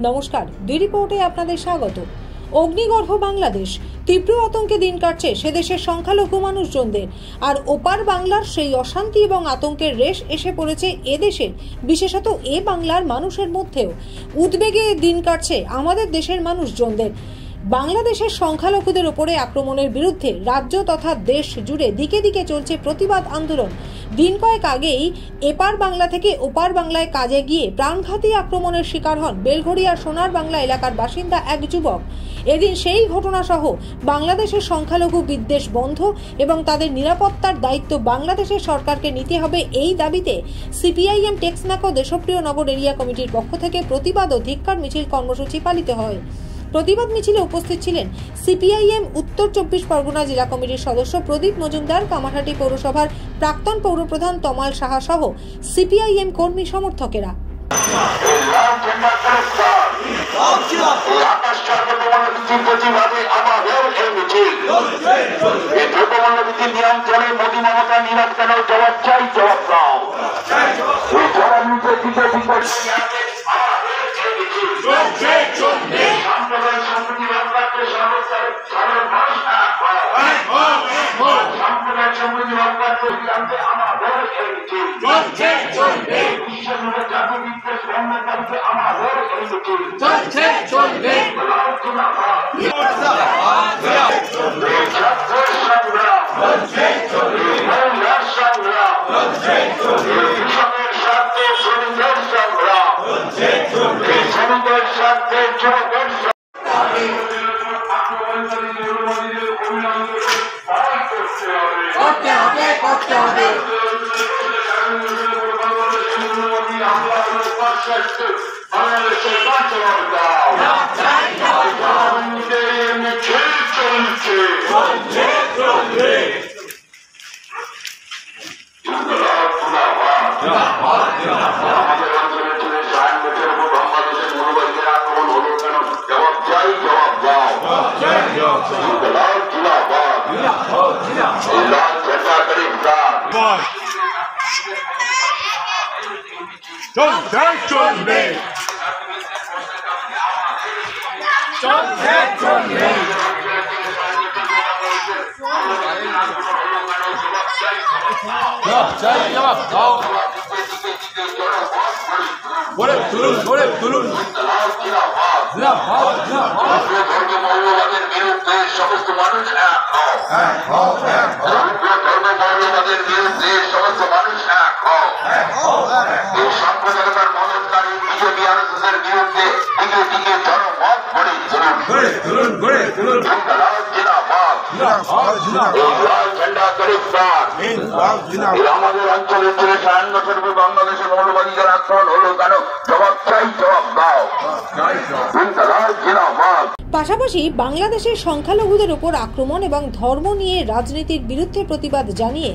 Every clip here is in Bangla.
নমস্কার, দুই রিপোর্টে আপনাদের স্বাগত। অগ্নিগর্ভ বাংলাদেশ, তীব্র আতঙ্কে দিন কাটছে সে দেশের সংখ্যালঘু মানুষজনদের। আর ওপার বাংলার সেই অশান্তি এবং আতঙ্কের রেশ এসে পড়েছে এদেশের, বিশেষত এ বাংলার মানুষের মধ্যেও। উদ্বেগে দিন কাটছে আমাদের দেশের মানুষজনদের। বাংলাদেশের সংখ্যালঘুদের উপরে আক্রমণের বিরুদ্ধে রাজ্য তথা দেশ জুড়ে দিকে দিকে চলছে প্রতিবাদ আন্দোলন। দিন কয়েক আগেই এপার বাংলা থেকে ওপার বাংলায় কাজে গিয়ে প্রাণঘাতী আক্রমণের শিকার হন বেলঘড়িয়ার সোনার বাংলা এলাকার বাসিন্দা এক যুবক। এদিন সেই ঘটনা সহ বাংলাদেশের সংখ্যালঘু বিদ্বেষ বন্ধ এবং তাদের নিরাপত্তার দায়িত্ব বাংলাদেশের সরকারকে নিতে হবে, এই দাবিতে সিপিআইএম টেক্সনাকো দেশপ্রিয় নগর এরিয়া কমিটির পক্ষ থেকে প্রতিবাদ ও ধিক্কার মিছিল কর্মসূচি পালিত হয়। প্রতিবাদ মিছিলে উপস্থিত ছিলেন সিপিআইএম উত্তর 24 পরগনা জেলা কমিটির সদস্য প্রদীপ মজুমদার, কামারহাটি পৌরসভার প্রাক্তন পৌরপ্রধান তমাল সাহা সহ সিপিআইএম কর্মী সমর্থকেরা। সমস্ত মানুষ এক হও, সমস্ত মানুষ এক হও। এই সাম্প্রদায়িকতার মদতকারী বিজেপি আরএসএসের বিরুদ্ধে দিকে দিকে জনমত গড়ে তুলুন। আমাদের অঞ্চলের ছেলে ৫০ বছর বাংলাদেশের মৌলবাদীদের আক্রমণ হলো কেন? জবাব চাই, জবাব দাও। পাশাপাশি বাংলাদেশের সংখ্যালঘুদের উপর আক্রমণ এবং ধর্ম নিয়ে রাজনীতির বিরুদ্ধে প্রতিবাদ জানিয়ে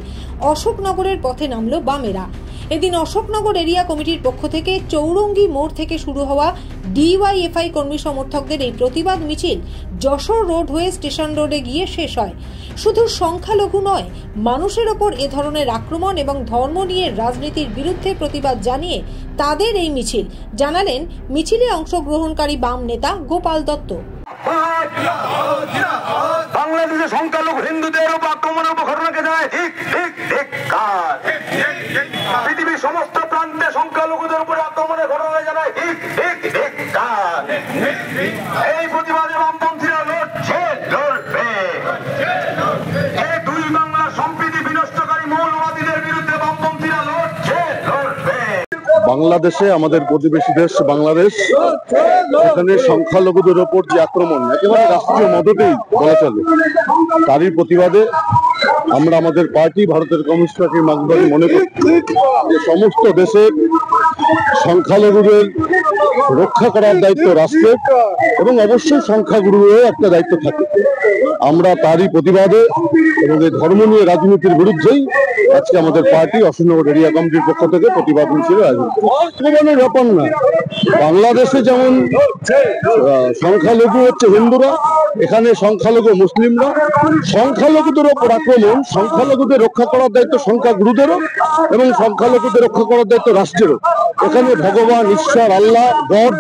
অশোকনগরের পথে নামল বামেরা। এদিন অশোকনগর এরিয়া কমিটির পক্ষ থেকে চৌরঙ্গি মোড় থেকে শুরু হওয়া ডিওয়াইএফআই কর্মী সমর্থকদের এই প্রতিবাদ মিছিল যশোর রোড হয়ে স্টেশন রোডে গিয়ে শেষ হয়। শুধু সংখ্যালঘু নয়, মানুষের ওপর এ ধরনের আক্রমণ এবং ধর্ম নিয়ে রাজনীতির বিরুদ্ধে প্রতিবাদ জানিয়ে তাদের এই মিছিল। জানালেন মিছিলে অংশগ্রহণকারী বাম নেতা গোপাল দত্ত। বাংলাদেশে সংখ্যালঘু হিন্দুদের উপর আক্রমণের ঘটনাকে জানায় ঠিক ঠিক ঠিক। পৃথিবীর সমস্ত প্রান্তে সংখ্যালঘুদের উপরে আক্রমণের ঘটনা জানায় ঠিক ঠিক ঠিক। এই প্রতিবাদে বামপন্থীরা লড়ছে, লড়বে। এই দুই বাংলার সম্প্রীতি বিনষ্টকারী মৌলবাদীদের বিরুদ্ধে বামপন্থীরা লড়ছে, লড়বে। বাংলাদেশে আমাদের প্রতিবেশী দেশ বাংলাদেশ, এখানে সংখ্যালঘুদের ওপর যে আক্রমণ একেবারে রাষ্ট্রীয় মদতেই বলা চলে, তারই প্রতিবাদে আমরা আমাদের পার্টি ভারতের কমিউনিস্ট পার্টি মার্ক্সবাদী মনে করি যে সমস্ত দেশের সংখ্যালঘুদের রক্ষা করার দায়িত্ব রাষ্ট্রের এবং অবশ্যই সংখ্যাগুরুরও একটা দায়িত্ব থাকে। আমরা তারই প্রতিবাদে এবং এই ধর্ম নিয়ে রাজনীতির বিরুদ্ধেই আজকে আমাদের পার্টি অশোকনগর এরিয়া কমিটির পক্ষ থেকে প্রতিবাদ মিছিল আয়োজন করেছে। ব্যাপার না, বাংলাদেশে যেমন সংখ্যালঘু হচ্ছে হিন্দুরা, এখানে সংখ্যালঘু মুসলিমরা। সংখ্যালঘুদের ওপর আক্রমণ, সংখ্যালঘুদের রক্ষা করার দায়িত্ব সংখ্যাগুরুদেরও এবং সংখ্যালঘুদের রক্ষা করার দায়িত্ব রাষ্ট্রেরও। এখানে ভগবান, ঈশ্বর, আল্লাহ, গড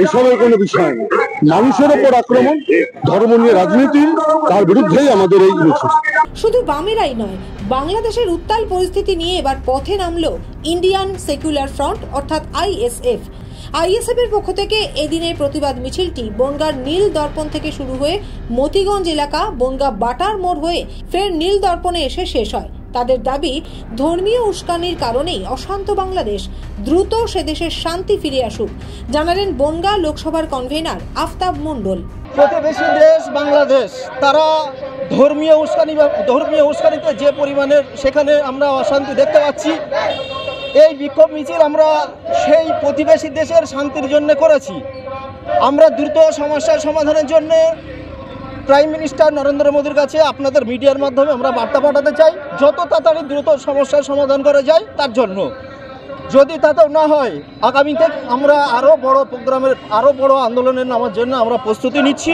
এসবের কোনো বিষয় নেই। মানুষের ওপর আক্রমণ, ধর্ম নিয়ে রাজনীতি, তার বিরুদ্ধেই আমাদের এই মিছিল। শুধু বামেরাই নয়, বাংলাদেশের উত্তাল পরিস্থিতি নিয়ে এবার পথে নামলো ইন্ডিয়ান সেকুলার ফ্রন্ট অর্থাৎ আইএসএফ। আইএসএফের পক্ষ থেকে এদিনের প্রতিবাদ মিছিলটি বনগাঁর নীল দর্পণ থেকে শুরু হয়ে মতিগঞ্জ এলাকা, বনগাঁ বাটার মোড় হয়ে ফের নীল দর্পণে এসে শেষ হয়। তাদের দাবি, ধর্মীয় উস্কানির কারণেই অশান্ত বাংলাদেশ, দ্রুত সে দেশের শান্তি ফিরে আসুক, জানালেন বনগাঁ লোকসভার কনভেনার আফতাব মণ্ডল। প্রতিবেশী দেশ বাংলাদেশ, তারা ধর্মীয় উস্কানিতে যে পরিমাণের সেখানে আমরা অশান্তি দেখতে পাচ্ছি। এই বিক্ষোভ মিছিল আমরা সেই প্রতিবেশী দেশের শান্তির জন্য করেছি। আমরা দ্রুত সমস্যার সমাধানের জন্য প্রাইম মিনিস্টার নরেন্দ্র মোদীর কাছে আপনাদের মিডিয়ার মাধ্যমে আমরা বার্তা পাঠাতে চাই, যত তাড়াতাড়ি দ্রুত সমস্যার সমাধান করা যায় তার জন্য। যদি তাতেও না হয়, আগামীতে আমরা আরও বড় প্রোগ্রামের, আরও বড় আন্দোলনের নামার জন্য আমরা প্রস্তুতি নিচ্ছি।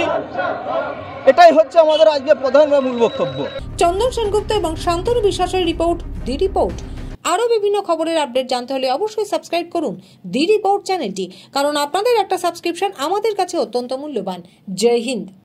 এটাই হচ্ছে আমাদের আজকে প্রধান বা মূল বক্তব্য। চন্দন সেনগুপ্ত এবং শান্তনু বিশ্বাসের রিপোর্ট, দি রিপোর্ট। আরও বিভিন্ন খবরের আপডেট জানতে হলে অবশ্যই সাবস্ক্রাইব করুন দি রিপোর্ট চ্যানেলটি, কারণ আপনাদের একটা সাবস্ক্রিপশন আমাদের কাছে অত্যন্ত মূল্যবান। জয় হিন্দ।